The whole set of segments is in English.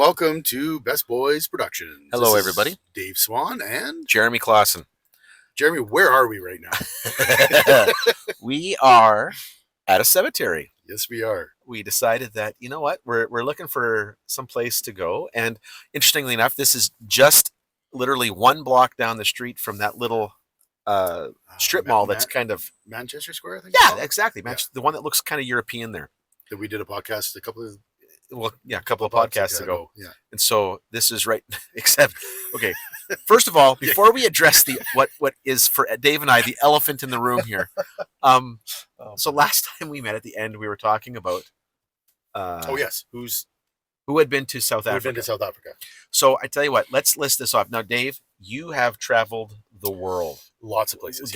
welcome to Best Boys Productions. Hello, This is everybody. Dave Swan and Jeremy Clausen. Jeremy. Where are we right now? We are at a cemetery. Yes, we are. We decided that, you know what, we're looking for some place to go. And interestingly enough, this is just literally one block down the street from that little strip mall that's kind of... Manchester Square, I think? Yeah, exactly. Yeah. The one that looks kind of European there. That we did a podcast a couple of podcasts ago. Yeah. And so this is right, except, okay, first of all, before we address the what is for Dave and I the elephant in the room here. So last time we met at the end, we were talking about yes, who had been to South Africa. Who had been to South Africa. So I tell you what, let's list this off. Now, Dave, you have traveled the world. Lots of places.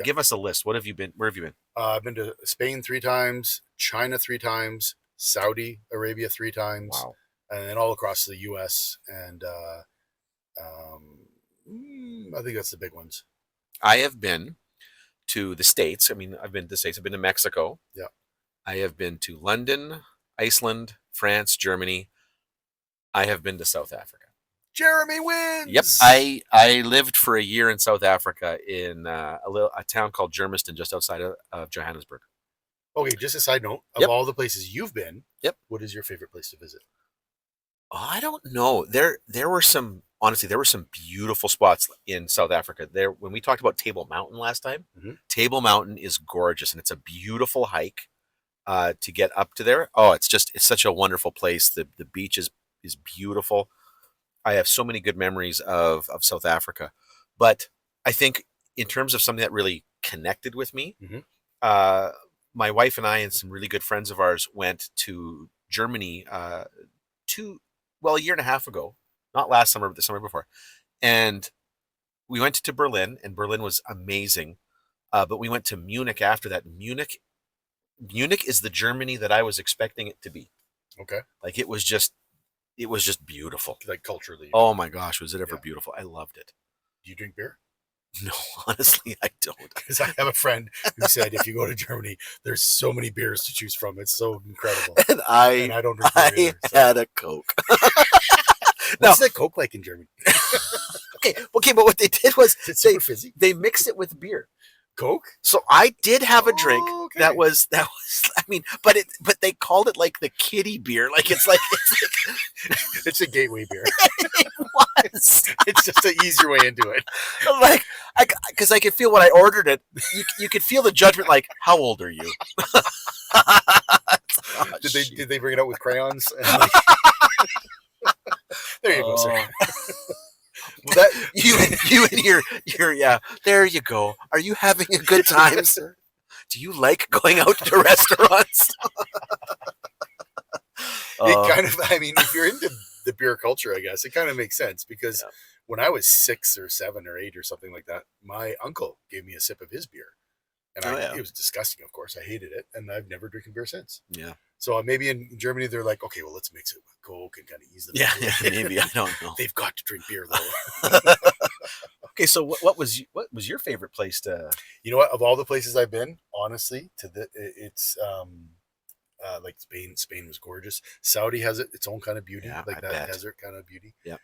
Give us a list. What have you been? Where have you been? I've been to Spain 3 times, China 3 times, Saudi Arabia 3 times. Wow. And then all across the U.S. and I think that's the big ones. I have been to the States. I mean, I've been to the States. I've been to Mexico. Yeah. I have been to London, Iceland, France, Germany. I have been to South Africa. Jeremy wins! Yep. I lived for a year in South Africa in a town called Germiston, just outside of Johannesburg. Okay, just a side note, of all the places you've been, what is your favorite place to visit? Oh, I don't know. There were some beautiful spots in South Africa. There, when we talked about Table Mountain last time, Table Mountain is gorgeous, and it's a beautiful hike to get up to there. Oh, it's such a wonderful place. The beach is beautiful. I have so many good memories of South Africa. But I think in terms of something that really connected with me, my wife and I and some really good friends of ours went to Germany a year and a half ago, not last summer, but the summer before. And we went to Berlin, and Berlin was amazing. But we went to Munich after that. Munich is the Germany that I was expecting it to be. Okay. Like it was just beautiful. Like culturally. Oh my gosh, was it ever beautiful. I loved it. Do you drink beer? No, honestly, I don't. Because I have a friend who said if you go to Germany, there's so many beers to choose from. It's so incredible. And I don't drink beer either, had a Coke. What's that Coke like in Germany? Okay, but what they did was super fizzy. They mixed it with beer. Coke? So I did have a drink that was I mean, but they called it like the kiddie beer. Like it's it's a gateway beer. It was. It's just an easier way into it. Like because I could feel when I ordered it, you could feel the judgment. Like, how old are you? Did they bring it out with crayons? There you go, sir. Well, you and your there you go. Are you having a good time, sir? Do you like going out to restaurants? It kind of, I mean, if you're into the beer culture, I guess it kind of makes sense because when I was 6 or 7 or 8 or something like that, my uncle gave me a sip of his beer, and it was disgusting. Of course, I hated it, and I've never drinking beer since. Yeah. So maybe in Germany they're like, okay, well, let's mix it with Coke and kind of ease them. Yeah, maybe, I don't know. They've got to drink beer though. Okay, so what was your favorite place to? You know what? Of all the places I've been, honestly, it's like Spain. Spain was gorgeous. Saudi has its own kind of beauty, like that desert kind of beauty. Yeah.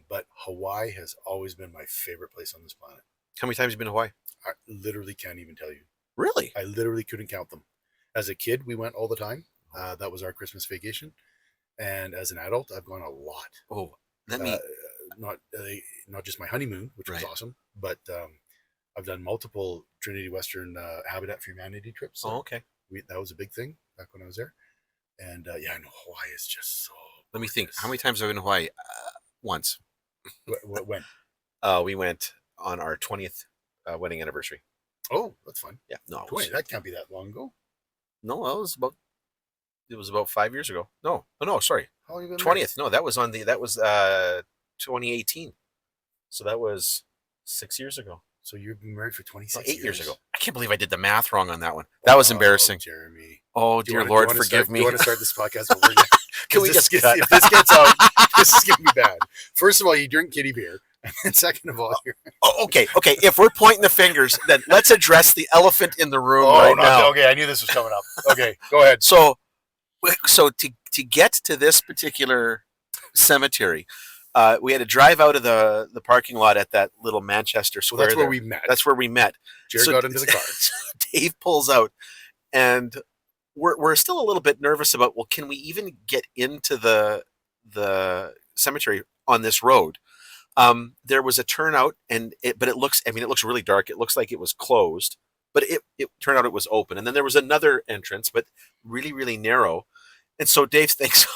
But Hawaii has always been my favorite place on this planet. How many times have you been to Hawaii? I literally can't even tell you. Really? I literally couldn't count them. As a kid, we went all the time. That was our Christmas vacation. And as an adult, I've gone a lot. Oh, not just my honeymoon, which was awesome, but I've done multiple Trinity Western Habitat for Humanity trips. So okay. That was a big thing back when I was there. And I know Hawaii is just so Let me think. How many times have I been to Hawaii? Once. When? We went on our 20th wedding anniversary. Oh, that's fun. Yeah. No, 20. That can't be that long ago. No, it was about 5 years ago. No, sorry. How long have you been 20th. No, that was 2018. So that was 6 years ago. So you've been married for 26 8 years ago. I can't believe I did the math wrong on that one. That was embarrassing. Jeremy. Oh, dear Lord, forgive me. Do you want to start this podcast over again? Can we just cut? If this gets out, this is going to be bad. First of all, you drink kitty beer. And second of all, okay. If we're pointing the fingers, then let's address the elephant in the room now. Okay, I knew this was coming up. Okay, go ahead. So to get to this particular cemetery. We had to drive out of the parking lot at that little Manchester Square. Well, that's where we met. That's where we met. Jared got into the car. Dave pulls out, and we're still a little bit nervous about, well, can we even get into the cemetery on this road? There was a turnout, but it looks really dark. It looks like it was closed, but it turned out it was open. And then there was another entrance, but really, really narrow. And so Dave thinks,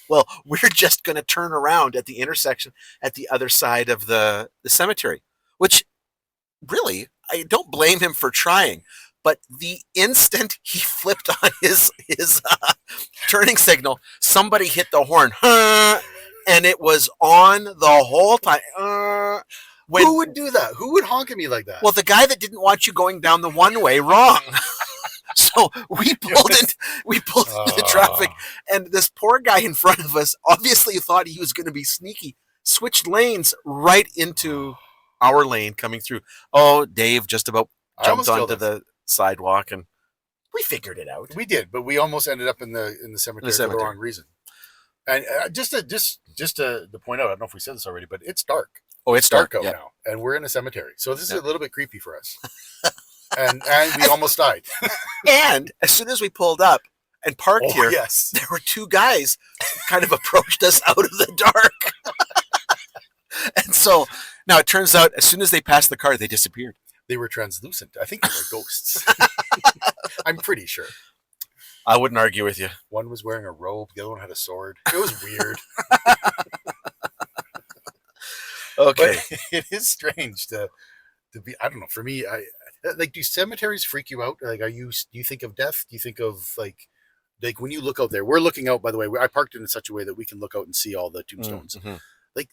well, we're just going to turn around at the intersection at the other side of the cemetery, which really, I don't blame him for trying. But the instant he flipped on his turning signal, somebody hit the horn, and it was on the whole time. Who would do that? Who would honk at me like that? Well, the guy that didn't want you going down the one-way wrong. So we pulled into the traffic, and this poor guy in front of us obviously thought he was going to be sneaky, switched lanes right into our lane coming through. Oh, Dave just about jumped onto the sidewalk, and we figured it out. We did, but we almost ended up in the cemetery for the wrong reason. And just to point out, I don't know if we said this already, but it's dark. Oh, it's dark out now, and we're in a cemetery, so this is a little bit creepy for us. and we almost died. And as soon as we pulled up and parked here, yes, there were two guys kind of approached us out of the dark. And so now it turns out, as soon as they passed the car, they disappeared. They were translucent. I think they were ghosts. I'm pretty sure. I wouldn't argue with you. One was wearing a robe. The other one had a sword. It was weird. Okay. But it is strange to be, I don't know, for me, do cemeteries freak you out? Like, do you think of death? Do you think of like when you look out there, we're looking out, by the way, I parked in such a way that we can look out and see all the tombstones. Mm-hmm. Like,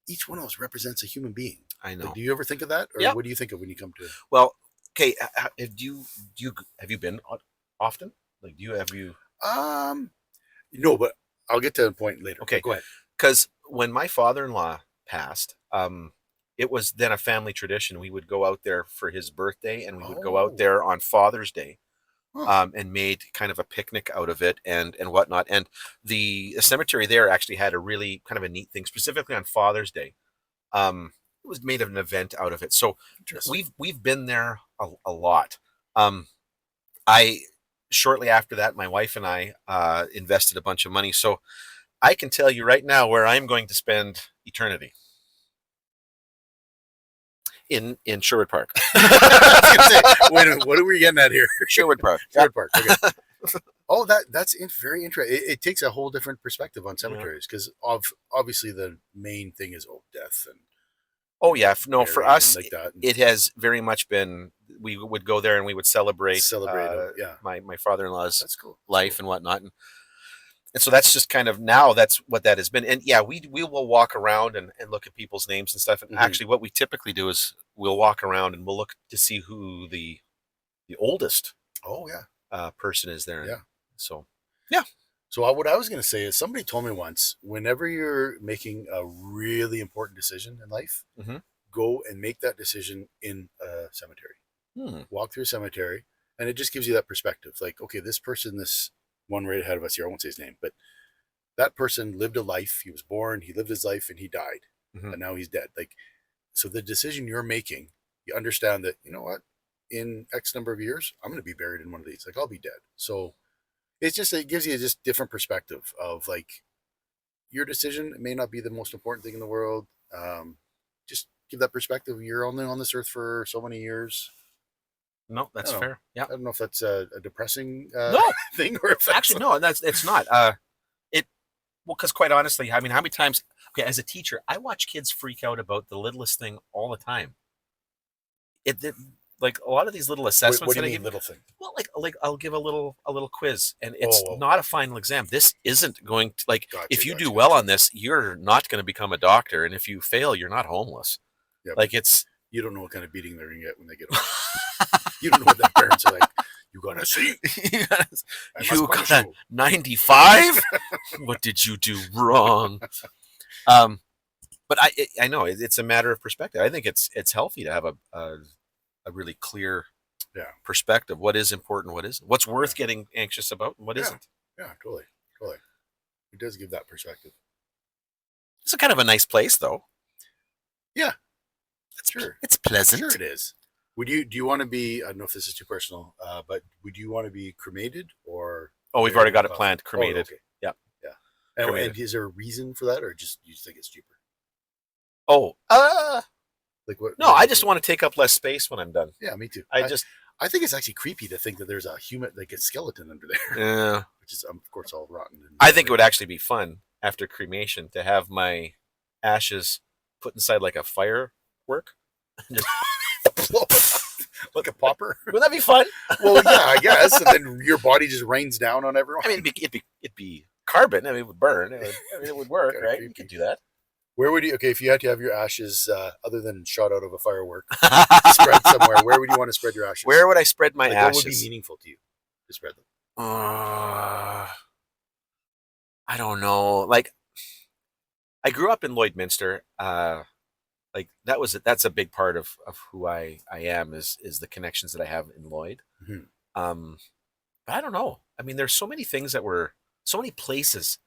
each one of those represents a human being. I know. Like, do you ever think of that? Or what do you think of when you come to it? Well, okay. Have you been often? Like, have you? No, but I'll get to the point later. Okay. Go ahead. Because when my father-in-law passed, it was then a family tradition. We would go out there for his birthday, and we would go out there on Father's Day, and made kind of a picnic out of it and whatnot. And the cemetery there actually had a really kind of a neat thing, specifically on Father's Day. It was made an event out of it. So we've been there a lot. Shortly after that, my wife and I invested a bunch of money. So I can tell you right now where I'm going to spend eternity. In Sherwood Park. Wait a minute, what are we getting at here? Sherwood Park. Sherwood Park. Okay. Oh, that's very interesting. It takes a whole different perspective on cemeteries because obviously the main thing is death and. Oh yeah, no. For us, like it has very much been. We would go there and we would celebrate. My father-in-law's life and whatnot, and so that's just kind of now that's what that has been. And yeah, we will walk around and look at people's names and stuff. And actually, what we typically do is we'll walk around and we'll look to see who the oldest person is there. Yeah. So yeah. So what I was going to say is somebody told me once, whenever you're making a really important decision in life, go and make that decision in a cemetery. Walk through a cemetery, and it just gives you that perspective. Like, okay, this person, this one right ahead of us here, I won't say his name, but that person lived a life. He was born, he lived his life, and he died. And now he's dead. Like, so the decision you're making, you understand that, you know what, in X number of years, I'm going to be buried in one of these. Like, I'll be dead. So it gives you a just different perspective of like your decision may not be the most important thing in the world. Just give that perspective. You're only on this earth for so many years. No, that's fair. Yeah. I don't know if that's a depressing thing or if actually no, it's not. Because quite honestly, I mean, how many times? Okay, as a teacher, I watch kids freak out about the littlest thing all the time. Like a lot of these little assessments. What do you mean, little thing? Well, like I'll give a little quiz, and it's not a final exam. This isn't going to if you do well on this, you're not going to become a doctor, and if you fail, you're not homeless. Yeah, it's you don't know what kind of beating they're going to get when they get home. You don't know what their parents are like. You got a C. You got a 95. What did you do wrong? But I know it's a matter of perspective. I think it's healthy to have a really clear perspective. What is important, what isn't. What's worth getting anxious about and what isn't. Yeah, totally. It does give that perspective. It's a kind of a nice place, though. Yeah, It's sure. It's pleasant. Sure, it is. Do you want to be? I don't know if this is too personal, but would you want to be cremated or? Oh, we've already got it planned. Cremated. Oh, okay. Yeah. Yeah. And is there a reason for that, or just you just think it's cheaper? Oh, Like what? No, I just want to take up less space when I'm done. Yeah, me too. I think it's actually creepy to think that there's a human, like a skeleton under there. Yeah. Which is, of course, all rotten. I think it would actually be fun after cremation to have my ashes put inside like a firework. Just blow it up like a popper. Wouldn't that be fun? Well, yeah, I guess. And then your body just rains down on everyone. I mean, it'd be carbon. I mean, it would burn. It would work, right? You could do that. Where would you? Okay, if you had to have your ashes, other than shot out of a firework, spread somewhere, where would you want to spread your ashes? Where would I spread my ashes? What would be meaningful to you to spread them? I don't know. Like, I grew up in Lloydminster. Like that's a big part of who I am is the connections that I have in Lloyd. Mm-hmm. But I don't know. I mean, there's so many things so many places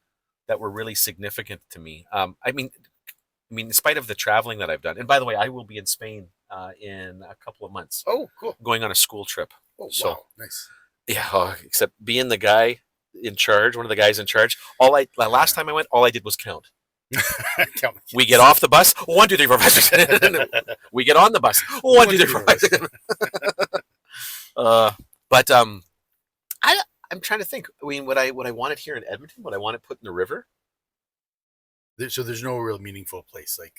that were really significant to me. I mean, in spite of the traveling that I've done, and by the way, I will be in Spain in a couple of months. Oh, cool! Going on a school trip. Oh, so, wow, nice. Yeah, except being the guy in charge, one of the guys in charge. Last time I went, all I did was count. We get off the bus. 1, 2, 3, 4, 5, 6. We get on the bus. 1, 2, 3, 4, 5, 6. But I'm trying to think. I mean, would I want it here in Edmonton? Would I want it put in the river? So there's no real meaningful place like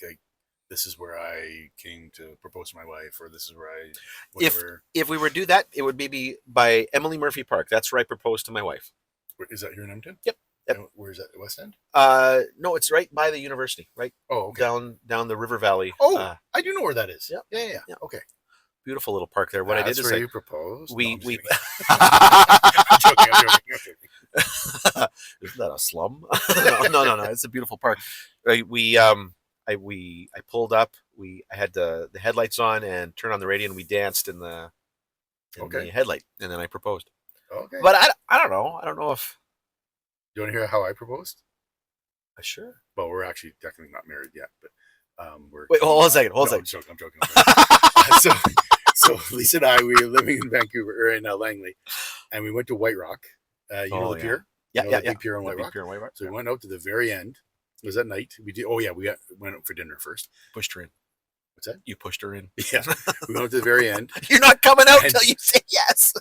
this is where I came to propose to my wife, or this is where I. Whatever. If we were to do that, it would be by Emily Murphy Park. That's where I proposed to my wife. Is that here in Edmonton? Yep. Where is that? West End? No, it's right by the university. Right. Oh, okay. Down the river valley. Oh, I do know where that is. Yep. Yeah. Okay. Beautiful little park there. What I did is you proposed. We. I'm joking. Isn't that a slum? No. It's a beautiful park. I pulled up. I had the headlights on and turned on the radio, and we danced in the headlight, and then I proposed. Okay. But I don't know. I don't know if. Do you want to hear how I proposed? Sure. Well, we're actually technically not married yet, but we're. Wait, hold on a second. I'm joking. So Lisa and I, we were living in Vancouver or in Langley, and we went to White Rock. You know the pier? Yeah. Big pier on White Rock. So we went out to the very end. It was at night. We did. Oh yeah, we went out for dinner first. Pushed her in. What's that? You pushed her in. Yeah, we went to the very end. You're not coming out until you say yes.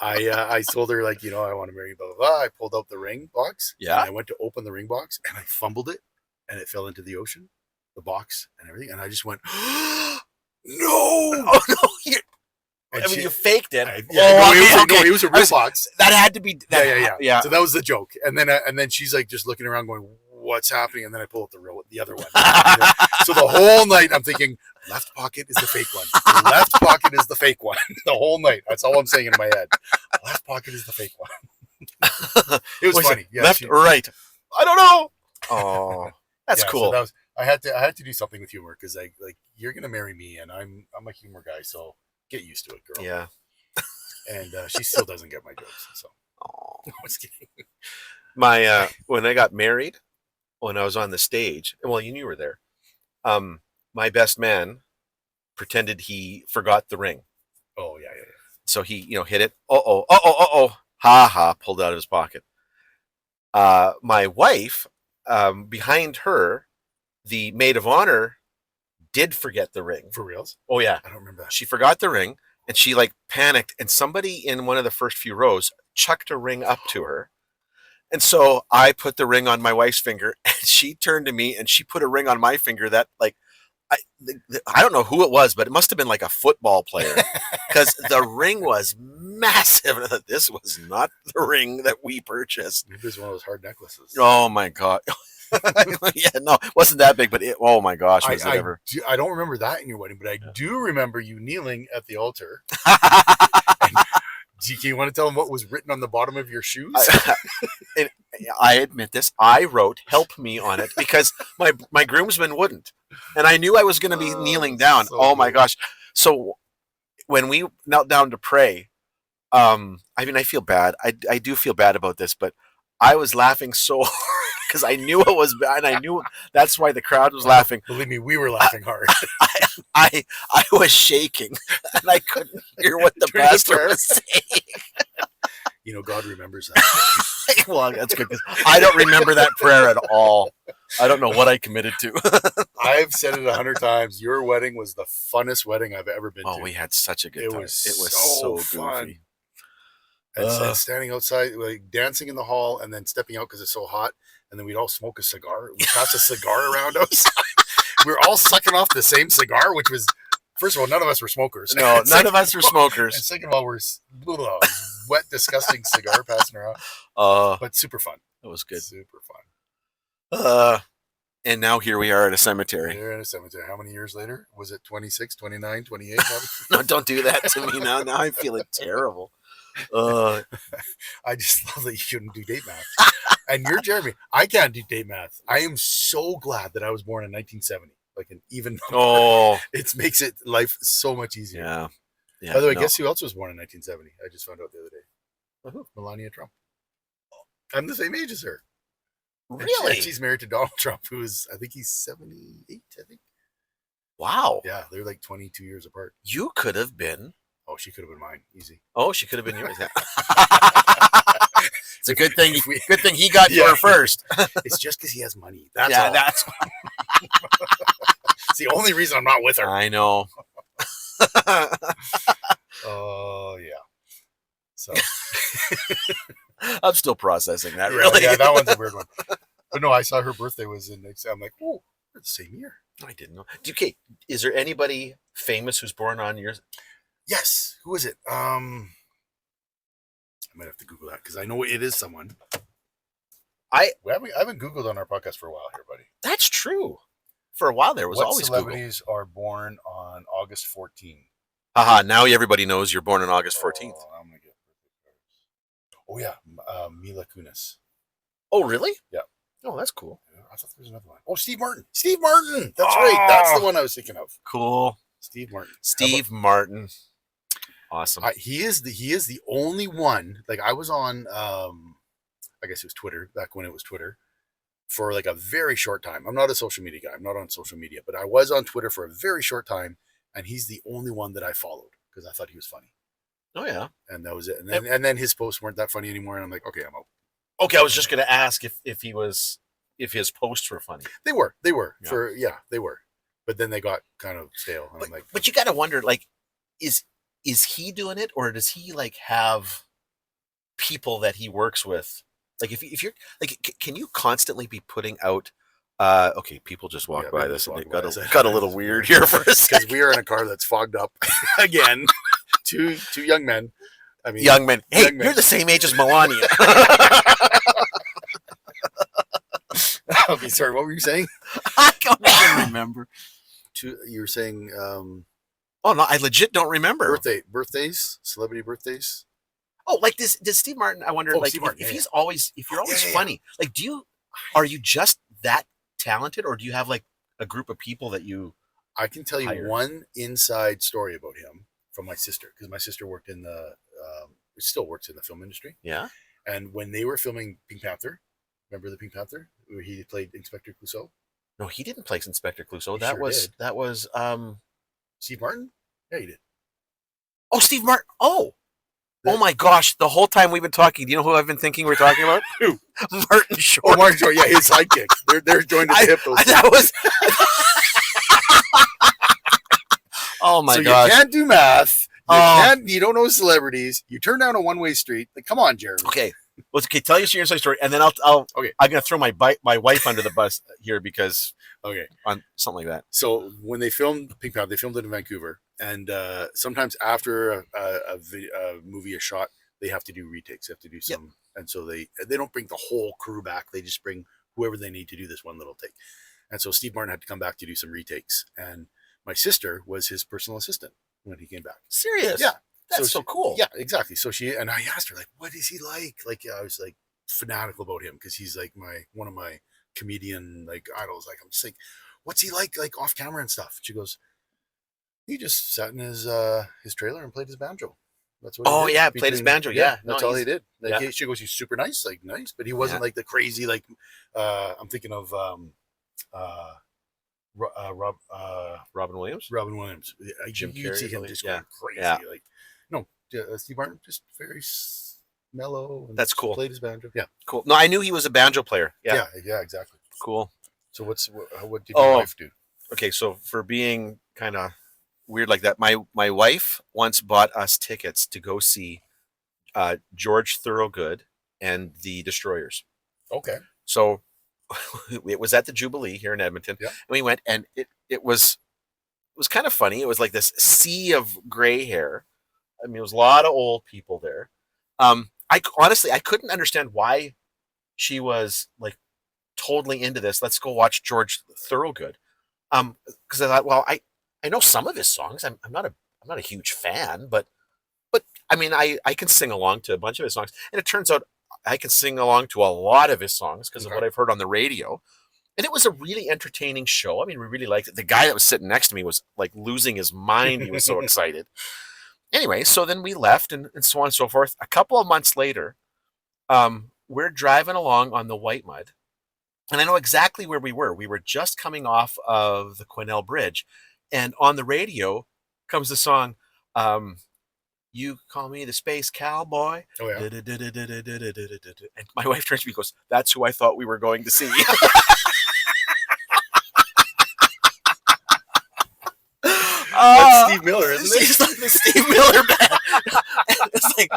I told her, like, I want to marry you, blah, blah, blah. I pulled out the ring box. Yeah. And I went to open the ring box and I fumbled it and it fell into the ocean, the box and everything. And I just went, no. Oh, no. You faked it. It was a real box. That had to be. Yeah. So that was the joke. And then she's like just looking around going, what's happening? And then I pull out the other one. So the whole night I'm thinking, left pocket is the fake one. Left pocket is the fake one. The whole night. That's all I'm saying in my head. Left pocket is the fake one. It was funny. Yeah, left or right? I don't know. Oh, that's cool. So that was, I had to do something with humor because you're gonna marry me and I'm a humor guy, so get used to it, girl. Yeah. And she still doesn't get my jokes. So I was kidding. When I got married, when I was on the stage, well, you were there. My best man pretended he forgot the ring. Oh yeah. So he, hit it. Ha ha, pulled out of his pocket. My wife, behind her, the maid of honor did forget the ring. For reals? Oh yeah. I don't remember that. She forgot the ring and she panicked and somebody in one of the first few rows chucked a ring up to her. And so I put the ring on my wife's finger and she turned to me and she put a ring on my finger that I don't know who it was, but it must have been like a football player because the ring was massive. This was not the ring that we purchased. Maybe it was one of those hard necklaces. Oh my God. Yeah, no, it wasn't that big, but oh my gosh. I don't remember that in your wedding, but I do remember you kneeling at the altar. Do you want to tell them what was written on the bottom of your shoes? I admit this. I wrote "help me" on it because my groomsmen wouldn't, and I knew I was going to be kneeling down. So my gosh! So when we knelt down to pray, I feel bad. I do feel bad about this, but I was laughing so hard because I knew it was bad. I knew that's why the crowd was laughing. Believe me, we were laughing hard. I was shaking and I couldn't hear what the pastor was saying. You know, God remembers that. Well, that's good because I don't remember that prayer at all. I don't know what I committed to. I've said it 100 times. Your wedding was the funnest wedding I've ever been to. Oh, we had such a good time. It was so fun. goofy. And standing outside, like dancing in the hall, and then stepping out because it's so hot, and then we'd all smoke a cigar. We passed a cigar around us. We were all sucking off the same cigar, which was, first of all, none of us were smokers. No, none of us were smokers. And second of all, we're wet, disgusting cigar passing around. But super fun. It was good. Super fun. And now here we are at a cemetery. We're in a cemetery. How many years later? Was it 26, 29, 28? No, don't do that to me now. Now I'm feeling terrible. I just love that you couldn't do date math. And you're Jeremy. I can't do date math. I am so glad that I was born in 1970. Like an even number. Oh, it makes life so much easier. Yeah. By the way, guess who else was born in 1970? I just found out the other day. Who? Melania Trump. I'm the same age as her. Really? And she's married to Donald Trump, I think he's 78, I think. Wow. Yeah, they're like 22 years apart. You could have been. Oh, she could have been mine. Easy. Oh, she could have been yours. It's a good thing. Good thing he got to her first. It's just because he has money. That's all. That's it's the only reason I'm not with her. I know. Oh yeah. So I'm still processing that. Really? Yeah, that one's a weird one. But no, I saw her birthday was in. I'm like, oh, we're the same year. I didn't know. Okay, is there anybody famous who's born on yours? Yes. Who is it? I might have to Google that because I know it is someone. I haven't Googled on our podcast for a while here, buddy. That's true. For a while there was always celebrities are born on August 14th. Haha, now everybody knows you're born on August 14th. I'm gonna get Oh yeah, Mila Kunis. Oh really? Yeah. Oh, that's cool. I thought there was another one. Oh, Steve Martin. Steve Martin. That's right. That's the one I was thinking of. Cool. Steve Martin. Steve Martin. Awesome. He is the only one. Like I was on, I guess it was Twitter back when it was Twitter, for like a very short time. I'm not a social media guy. I'm not on social media, but I was on Twitter for a very short time, and he's the only one that I followed because I thought he was funny. Oh yeah. And that was it. And then his posts weren't that funny anymore, and I'm like, okay, I'm out. Okay, I was just gonna ask if his posts were funny. They were. They were. But then they got kind of stale. And I'm like, but you got to wonder, like, is he doing it, or does he like have people that he works with? Like, if you're like, can you constantly be putting out? Okay, people just walked by this, and it got a little weird here for a second because we are in a car that's fogged up again. Two young men. I mean, young men. Hey, you're the same age as Melania. Okay, sorry. What were you saying? I don't even remember. You were saying. Oh no, I legit don't remember. Birthdays, celebrity birthdays. Oh, like this? Does Steve Martin? I wonder, like, if he's always, if you're always funny, like, are you just that talented, or do you have like a group of people that you? I can tell you one inside story about him from my sister, because my sister worked in still works in the film industry. Yeah. And when they were filming Pink Panther, remember the Pink Panther where he played Inspector Clouseau? No, he didn't play Inspector Clouseau. That was Steve Martin. Yeah, he did. Oh, Steve Martin. Oh my gosh! The whole time we've been talking, do you know who I've been thinking we're talking about? Who? Martin Short. Oh, Martin Short. Yeah, his sidekick. They're joined at the hip. That was. Oh my gosh! You can't do math. You don't know celebrities. You turn down a one-way street. Like, come on, Jeremy. Okay. Well, okay. Tell us your inside story, and then I'll. Okay. I'm gonna throw my wife under the bus here because. Okay. On something like that. So when they filmed Pink Panther, they filmed it in Vancouver, and sometimes after a movie is shot, they have to do retakes. They have to do some, and so they don't bring the whole crew back. They just bring whoever they need to do this one little take. And so Steve Martin had to come back to do some retakes, and my sister was his personal assistant when he came back. Serious? Yeah. That's so cool. Yeah, exactly. So I asked her, like, what is he like? Like, I was like fanatical about him because he's like one of my comedian like idols. Like, I'm just like, what's he like off camera and stuff? She goes, he just sat in his trailer and played his banjo. That's what. Oh he did yeah, played his banjo. Yeah, that's all he did. Like she goes, he's super nice, nice, but he wasn't like the crazy like. I'm thinking of Robin Williams. Robin Williams. Jim You'd see Carrey, him really? just Yeah. going crazy. Yeah. Like no, Steve Martin just very mellow. And That's cool. Played his banjo. Yeah. Cool. No, I knew he was a banjo player. Yeah. Yeah, exactly. Cool. So what did your wife do? Okay, so for being kind of weird like that, my wife once bought us tickets to go see George Thorogood and the Destroyers. Okay. So it was at the Jubilee here in Edmonton. Yeah. And we went, and it was kind of funny. It was like this sea of gray hair. I mean, it was a lot of old people there. I honestly couldn't understand why she was like totally into this. Let's go watch George Thorogood. Because I thought, well, I know some of his songs. I'm not a huge fan, but I mean, I can sing along to a bunch of his songs, and it turns out I can sing along to a lot of his songs because of what I've heard on the radio. And it was a really entertaining show. I mean, we really liked it. The guy that was sitting next to me was like losing his mind. He was so excited. Anyway, so then we left and so on and so forth. A couple of months later, we're driving along on the White Mud. And I know exactly where we were. We were just coming off of the Quesnel Bridge. And on the radio comes the song, You Call Me the Space Cowboy. Oh, yeah. And my wife turns to me and goes, that's who I thought we were going to see. That's Steve Miller, isn't it? It's like the Steve Miller band. It's like,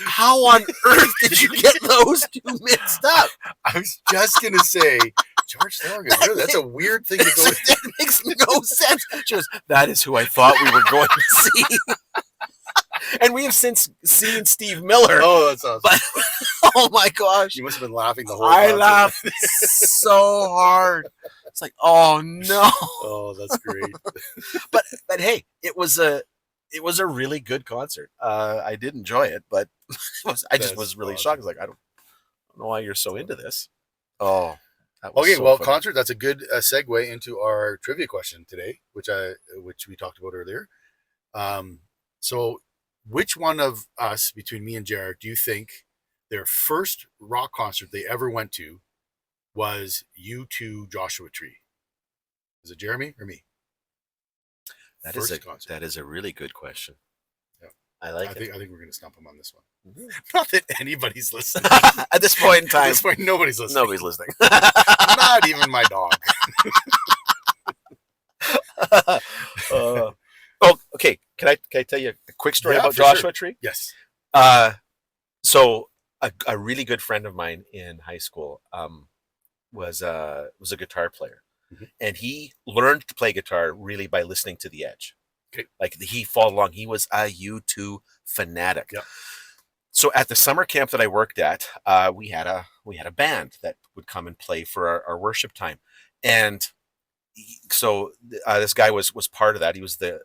how on earth did you get those two mixed up? I was just going to say, George Thorogood, really, that's a weird thing to go with. That makes no sense. She goes, that is who I thought we were going to see. And we have since seen Steve Miller. Oh, that's awesome. But, oh my gosh. You must have been laughing the whole time. I laughed so hard. It's like, oh no. Oh, that's great. but hey, it was a really good concert. I did enjoy it, but I just was really shocked. I was like, I don't know why you're so into this. Oh, that was so funny. Concert. That's a good segue into our trivia question today, which we talked about earlier. So, which one of us, between me and Jared, do you think their first rock concert they ever went to was U2 Joshua Tree? Is it Jeremy or me? That is a really good question. Yeah, I think we're going to stump him on this one. Mm-hmm. Not that anybody's listening. At this point in time. At this point, nobody's listening. Nobody's listening. Not even my dog. Oh, okay. Can I tell you a quick story about Joshua Tree? Yes. So a really good friend of mine in high school was a guitar player, mm-hmm. and he learned to play guitar really by listening to The Edge. Okay. Like he followed along. He was a U2 fanatic. Yep. So at the summer camp that I worked at, we had a band that would come and play for our worship time, and so this guy was part of that. He was the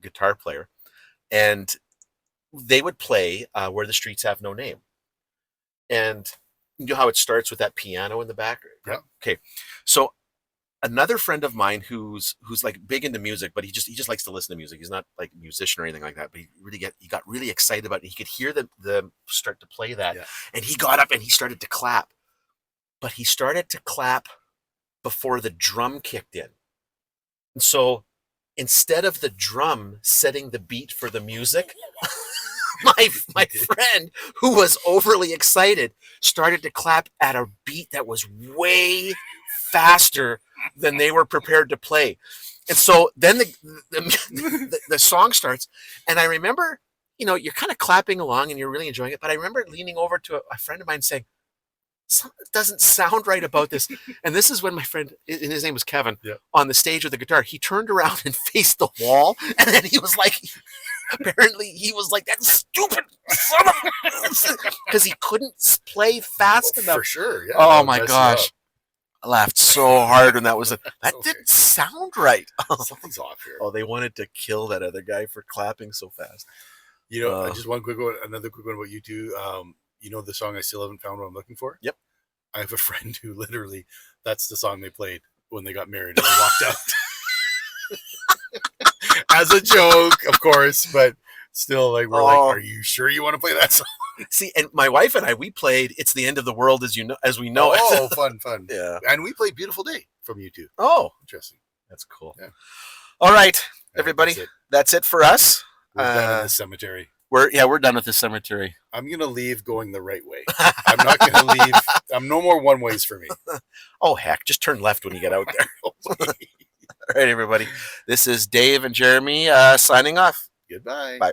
guitar player, and they would play Where the Streets Have No Name. And you know how it starts with that piano in the back? Yeah. Okay. So another friend of mine who's like big into music, but he just likes to listen to music. He's not like a musician or anything like that, but he got really excited about it. He could hear the start to play that. Yeah. And he got up and he started to clap. But he started to clap before the drum kicked in. And so instead of the drum setting the beat for the music, my friend, who was overly excited, started to clap at a beat that was way faster than they were prepared to play. And so then the song starts, and I remember, you're kind of clapping along and you're really enjoying it, but I remember leaning over to a friend of mine saying, something doesn't sound right about this. And this is when my friend, and his name was Kevin, on the stage with the guitar, he turned around and faced the wall, and then he was like, apparently he was like, that stupid son of a... Because he couldn't play fast enough. For sure, yeah. Oh my gosh. I laughed so hard when that was that didn't sound right. Something's off here. Oh, they wanted to kill that other guy for clapping so fast. Just one quick one, another quick one about you two. The song I Still Haven't Found What I'm Looking For? Yep. I have a friend who literally, that's the song they played when they got married and they walked out. As a joke, of course, but Still, like, we're like, are you sure you want to play that song? See, and my wife and I, we played "It's the End of the World as we know it." Oh, fun. Yeah. And we played "Beautiful Day" from U2. Oh, interesting. That's cool. Yeah. All right, everybody. That's it for us. We're done in this cemetery. We're done with this cemetery. I'm gonna leave going the right way. I'm not gonna leave. I'm no more one ways for me. Oh heck, just turn left when you get out there. All right, everybody. This is Dave and Jeremy signing off. Goodbye. Bye.